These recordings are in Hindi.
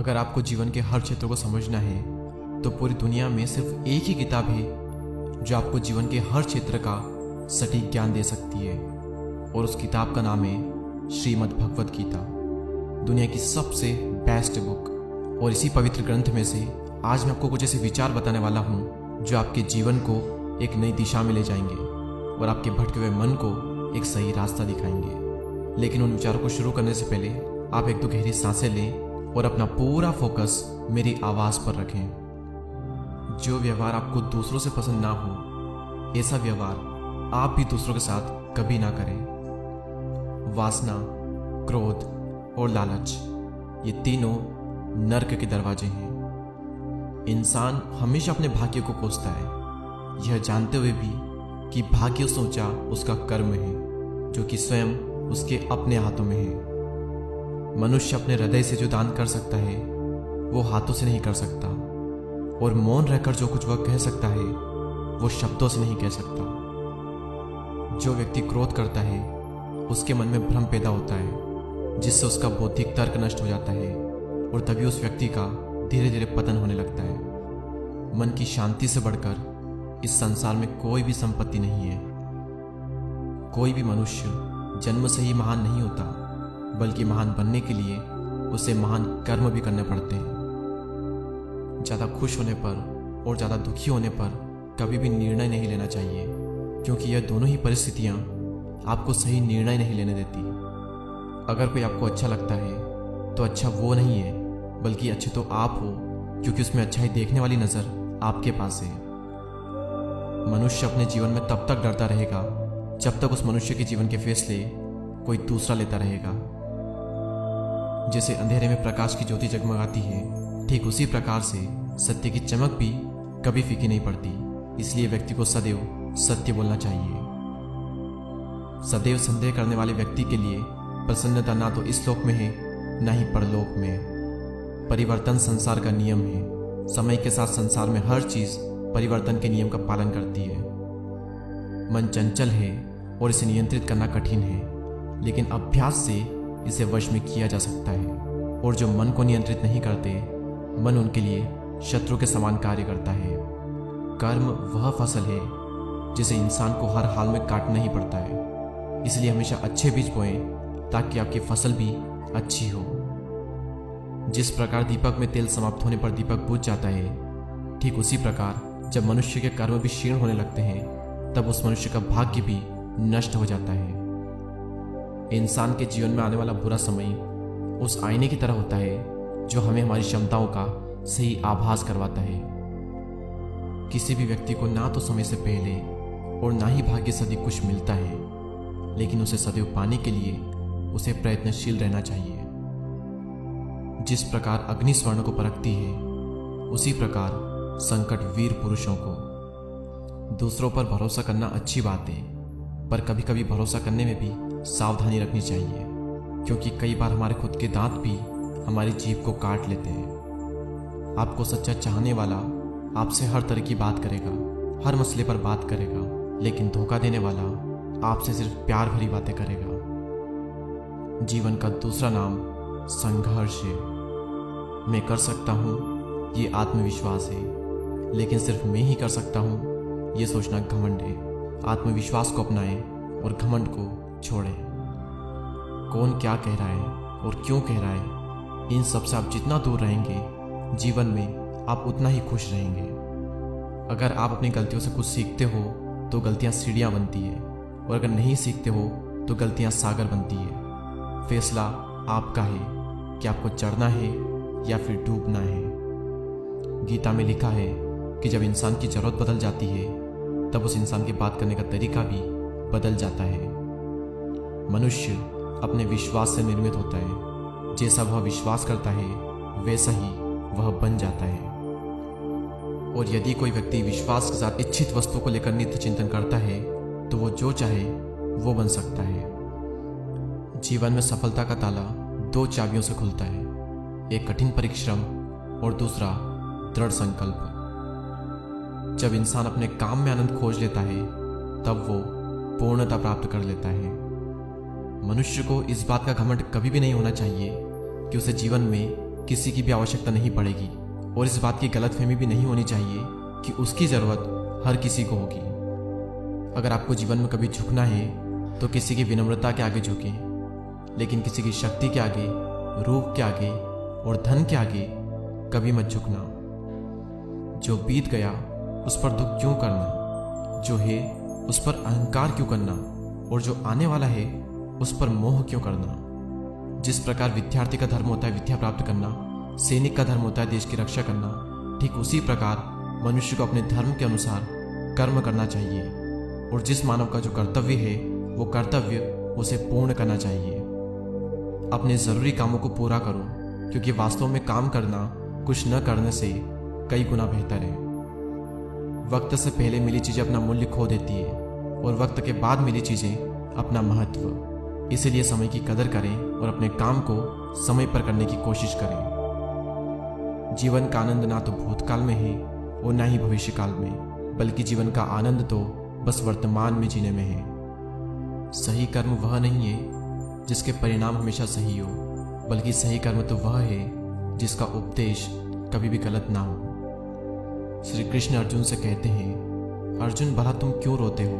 अगर आपको जीवन के हर क्षेत्र को समझना है तो पूरी दुनिया में सिर्फ एक ही किताब है जो आपको जीवन के हर क्षेत्र का सटीक ज्ञान दे सकती है, और उस किताब का नाम है श्रीमद् भगवत गीता। दुनिया की सबसे बेस्ट बुक। और इसी पवित्र ग्रंथ में से आज मैं आपको कुछ ऐसे विचार बताने वाला हूँ जो आपके जीवन को एक नई दिशा में ले जाएंगे और आपके भटके हुए मन को एक सही रास्ता दिखाएंगे। लेकिन उन विचारों को शुरू करने से पहले आप एक दो गहरी सांसें लें और अपना पूरा फोकस मेरी आवाज़ पर रखें। जो व्यवहार आपको दूसरों से पसंद ना हो, ऐसा व्यवहार आप भी दूसरों के साथ कभी ना करें। वासना, क्रोध और लालच, ये तीनों नर्क के दरवाजे हैं। इंसान हमेशा अपने भाग्य को कोसता है, यह जानते हुए भी कि भाग्य से ऊंचा उसका कर्म है, जो कि स्वयं उसके अपने हाथों में है। मनुष्य अपने हृदय से जो दान कर सकता है वो हाथों से नहीं कर सकता, और मौन रहकर जो कुछ वह कह सकता है वो शब्दों से नहीं कह सकता। जो व्यक्ति क्रोध करता है उसके मन में भ्रम पैदा होता है, जिससे उसका बौद्धिक तर्क नष्ट हो जाता है, और तभी उस व्यक्ति का धीरे धीरे पतन होने लगता है। मन की शांति से बढ़कर इस संसार में कोई भी संपत्ति नहीं है। कोई भी मनुष्य जन्म से ही महान नहीं होता, बल्कि महान बनने के लिए उसे महान कर्म भी करने पड़ते हैं। ज़्यादा खुश होने पर और ज़्यादा दुखी होने पर कभी भी निर्णय नहीं लेना चाहिए, क्योंकि यह दोनों ही परिस्थितियाँ आपको सही निर्णय नहीं लेने देती। अगर कोई आपको अच्छा लगता है तो अच्छा वो नहीं है, बल्कि अच्छे तो आप हो, क्योंकि उसमें अच्छाई देखने वाली नज़र आपके पास है। मनुष्य अपने जीवन में तब तक डरता रहेगा जब तक उस मनुष्य के जीवन के फैसले कोई दूसरा लेता रहेगा। जैसे अंधेरे में प्रकाश की ज्योति जगमगाती है, ठीक उसी प्रकार से सत्य की चमक भी कभी फीकी नहीं पड़ती। इसलिए व्यक्ति को सदैव सत्य बोलना चाहिए। सदैव संदेह करने वाले व्यक्ति के लिए प्रसन्नता ना तो इस लोक में है, ना ही परलोक में। परिवर्तन संसार का नियम है। समय के साथ संसार में हर चीज परिवर्तन के नियम का पालन करती है। मन चंचल है और इसे नियंत्रित करना कठिन है, लेकिन अभ्यास से इसे वश में किया जा सकता है। और जो मन को नियंत्रित नहीं करते, मन उनके लिए शत्रु के समान कार्य करता है। कर्म वह फसल है जिसे इंसान को हर हाल में काटना ही पड़ता है। इसलिए हमेशा अच्छे बीज बोएं ताकि आपकी फसल भी अच्छी हो। जिस प्रकार दीपक में तेल समाप्त होने पर दीपक बुझ जाता है, ठीक उसी प्रकार जब मनुष्य के कर्म भी क्षीण होने लगते हैं, तब उस मनुष्य का भाग्य भी नष्ट हो जाता है। इंसान के जीवन में आने वाला बुरा समय उस आईने की तरह होता है जो हमें हमारी क्षमताओं का सही आभास करवाता है। किसी भी व्यक्ति को ना तो समय से पहले और ना ही भाग्य से अधिक कुछ मिलता है, लेकिन उसे सदैव पाने के लिए उसे प्रयत्नशील रहना चाहिए। जिस प्रकार अग्नि स्वर्ण को परखती है, उसी प्रकार संकट वीर पुरुषों को। दूसरों पर भरोसा करना अच्छी बात है, पर कभी कभी भरोसा करने में भी सावधानी रखनी चाहिए, क्योंकि कई बार हमारे खुद के दांत भी हमारी जीभ को काट लेते हैं। आपको सच्चा चाहने वाला आपसे हर तरह की बात करेगा, हर मसले पर बात करेगा, लेकिन धोखा देने वाला आपसे सिर्फ प्यार भरी बातें करेगा। जीवन का दूसरा नाम संघर्ष है। मैं कर सकता हूँ ये आत्मविश्वास है, लेकिन सिर्फ मैं ही कर सकता हूँ ये सोचना घमंड है। आत्मविश्वास को अपनाएं और घमंड को छोड़ें। कौन क्या कह रहा है और क्यों कह रहा है, इन सब से आप जितना दूर रहेंगे, जीवन में आप उतना ही खुश रहेंगे। अगर आप अपनी गलतियों से कुछ सीखते हो तो गलतियां सीढ़ियां बनती है, और अगर नहीं सीखते हो तो गलतियां सागर बनती है। फैसला आपका है कि आपको चढ़ना है या फिर डूबना है। गीता में लिखा है कि जब इंसान की जरूरत बदल जाती है, तब उस इंसान के बात करने का तरीका भी बदल जाता है। मनुष्य अपने विश्वास से निर्मित होता है। जैसा वह विश्वास करता है, वैसा ही वह बन जाता है। और यदि कोई व्यक्ति विश्वास के साथ इच्छित वस्तु को लेकर नित्य चिंतन करता है, तो वो जो चाहे वो बन सकता है। जीवन में सफलता का ताला दो चाबियों से खुलता है, एक कठिन परिश्रम और दूसरा दृढ़ संकल्प। जब इंसान अपने काम में आनंद खोज लेता है, तब वो पूर्णता प्राप्त कर लेता है। मनुष्य को इस बात का घमंड कभी भी नहीं होना चाहिए कि उसे जीवन में किसी की भी आवश्यकता नहीं पड़ेगी और इस बात की गलतफहमी भी नहीं होनी चाहिए कि उसकी ज़रूरत हर किसी को होगी। अगर आपको जीवन में कभी झुकना है तो किसी की विनम्रता के आगे झुकें, लेकिन किसी की शक्ति के आगे, रूप के आगे और धन के आगे कभी मत झुकना। जो बीत गया उस पर दुख क्यों करना, जो है उस पर अहंकार क्यों करना और जो आने वाला है उस पर मोह क्यों करना। जिस प्रकार विद्यार्थी का धर्म होता है विद्या प्राप्त करना, सैनिक का धर्म होता है देश की रक्षा करना, ठीक उसी प्रकार मनुष्य को अपने धर्म के अनुसार कर्म करना चाहिए और जिस मानव का जो कर्तव्य है वो कर्तव्य उसे पूर्ण करना चाहिए। अपने ज़रूरी कामों को पूरा करो, क्योंकि वास्तव में काम करना कुछ न करने से कई गुना बेहतर है। वक्त से पहले मिली चीज़ें अपना मूल्य खो देती है और वक्त के बाद मिली चीज़ें अपना महत्व। इसीलिए समय की कदर करें और अपने काम को समय पर करने की कोशिश करें। जीवन का आनंद ना तो भूतकाल में है और ना ही भविष्य काल में, बल्कि जीवन का आनंद तो बस वर्तमान में जीने में है। सही कर्म वह नहीं है जिसके परिणाम हमेशा सही हो, बल्कि सही कर्म तो वह है जिसका उपदेश कभी भी गलत ना हो। श्री कृष्ण अर्जुन से कहते हैं, अर्जुन भला तुम क्यों रोते हो?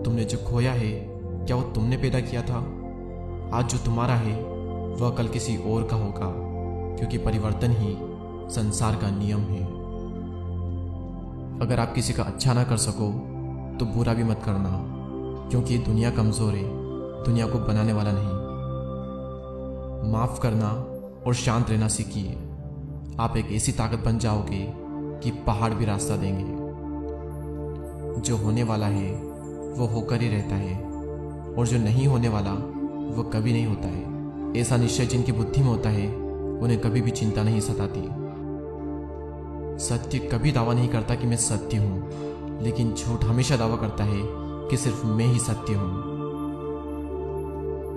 तुमने जो खोया है क्या वो तुमने पैदा किया था? आज जो तुम्हारा है वह कल किसी और का होगा, क्योंकि परिवर्तन ही संसार का नियम है। अगर आप किसी का अच्छा ना कर सको तो बुरा भी मत करना, क्योंकि ये दुनिया कमजोर है, दुनिया को बनाने वाला नहीं। माफ करना और शांत रहना सीखिए। आप एक ऐसी ताकत बन जाओगे कि पहाड़ भी रास्ता देंगे। जो होने वाला है वो होकर ही रहता है और जो नहीं होने वाला वो कभी नहीं होता है। ऐसा निश्चय जिनकी बुद्धि में होता है उन्हें कभी भी चिंता नहीं सताती। सत्य कभी दावा नहीं करता कि मैं सत्य हूं, लेकिन झूठ हमेशा दावा करता है कि सिर्फ मैं ही सत्य हूं।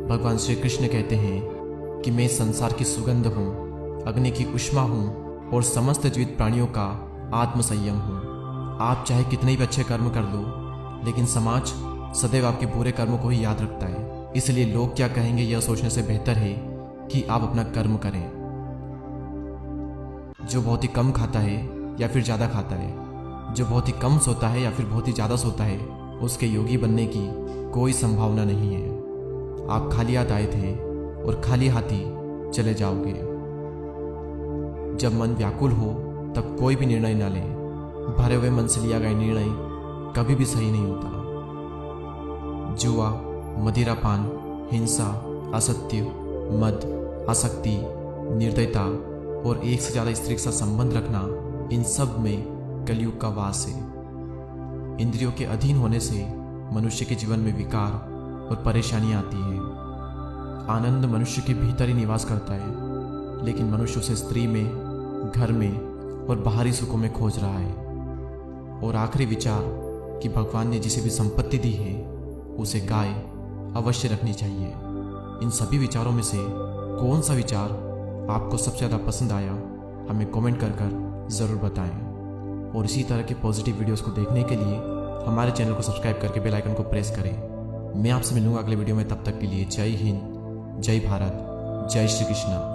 भगवान श्री कृष्ण कहते हैं कि मैं संसार की सुगंध हूं, अग्नि की उष्मा हूं और समस्त जीवित प्राणियों का आत्मसंयम हूं। आप चाहे कितने भी अच्छे कर्म कर लो, लेकिन समाज सदैव आपके बुरे कर्मों को ही याद रखता है। इसलिए लोग क्या कहेंगे यह सोचने से बेहतर है कि आप अपना कर्म करें। जो बहुत ही कम खाता है या फिर ज़्यादा खाता है, जो बहुत ही कम सोता है या फिर बहुत ही ज़्यादा सोता है, उसके योगी बनने की कोई संभावना नहीं है। आप खाली हाथ आए थे और खाली हाथी चले जाओगे। जब मन व्याकुल हो तब कोई भी निर्णय ना लें। भरे हुए मन से लिया गया निर्णय कभी भी सही नहीं होता। जुआ, मदिरापान, हिंसा, असत्य, मद, आसक्ति, निर्दयता और एक से ज़्यादा स्त्री के साथ संबंध रखना, इन सब में कलयुग का वास है। इंद्रियों के अधीन होने से मनुष्य के जीवन में विकार और परेशानियां आती है। आनंद मनुष्य के भीतर ही निवास करता है, लेकिन मनुष्य उसे स्त्री में, घर में और बाहरी सुखों में खोज रहा है। और आखिरी विचार कि भगवान ने जिसे भी संपत्ति दी है उसे गाय अवश्य रखनी चाहिए। इन सभी विचारों में से कौन सा विचार आपको सबसे ज़्यादा पसंद आया हमें कमेंट कर ज़रूर बताएं। और इसी तरह के पॉजिटिव वीडियोस को देखने के लिए हमारे चैनल को सब्सक्राइब करके बेल आइकन को प्रेस करें। मैं आपसे मिलूंगा अगले वीडियो में। तब तक के लिए जय हिंद, जय भारत, जय श्री कृष्ण।